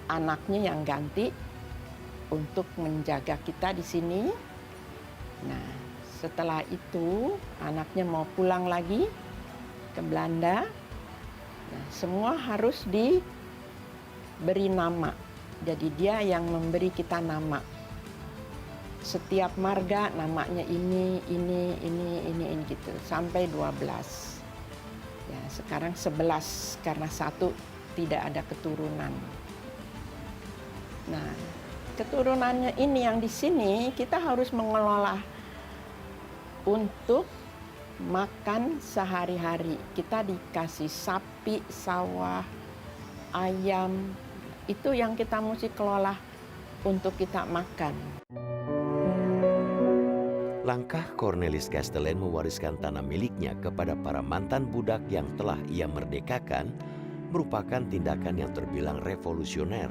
anaknya yang ganti untuk menjaga kita di sini. Nah, setelah itu anaknya mau pulang lagi ke Belanda. Nah, semua harus diberi nama. Jadi dia yang memberi kita nama. Setiap marga namanya ini gitu. Sampai 12. Ya, sekarang 11 karena satu tidak ada keturunan. Nah, keturunannya ini yang di sini kita harus mengelola untuk makan sehari-hari. Kita dikasih sapi, sawah, ayam. Itu yang kita mesti kelola untuk kita makan. Langkah Cornelis Castellan mewariskan tanah miliknya kepada para mantan budak yang telah ia merdekakan merupakan tindakan yang terbilang revolusioner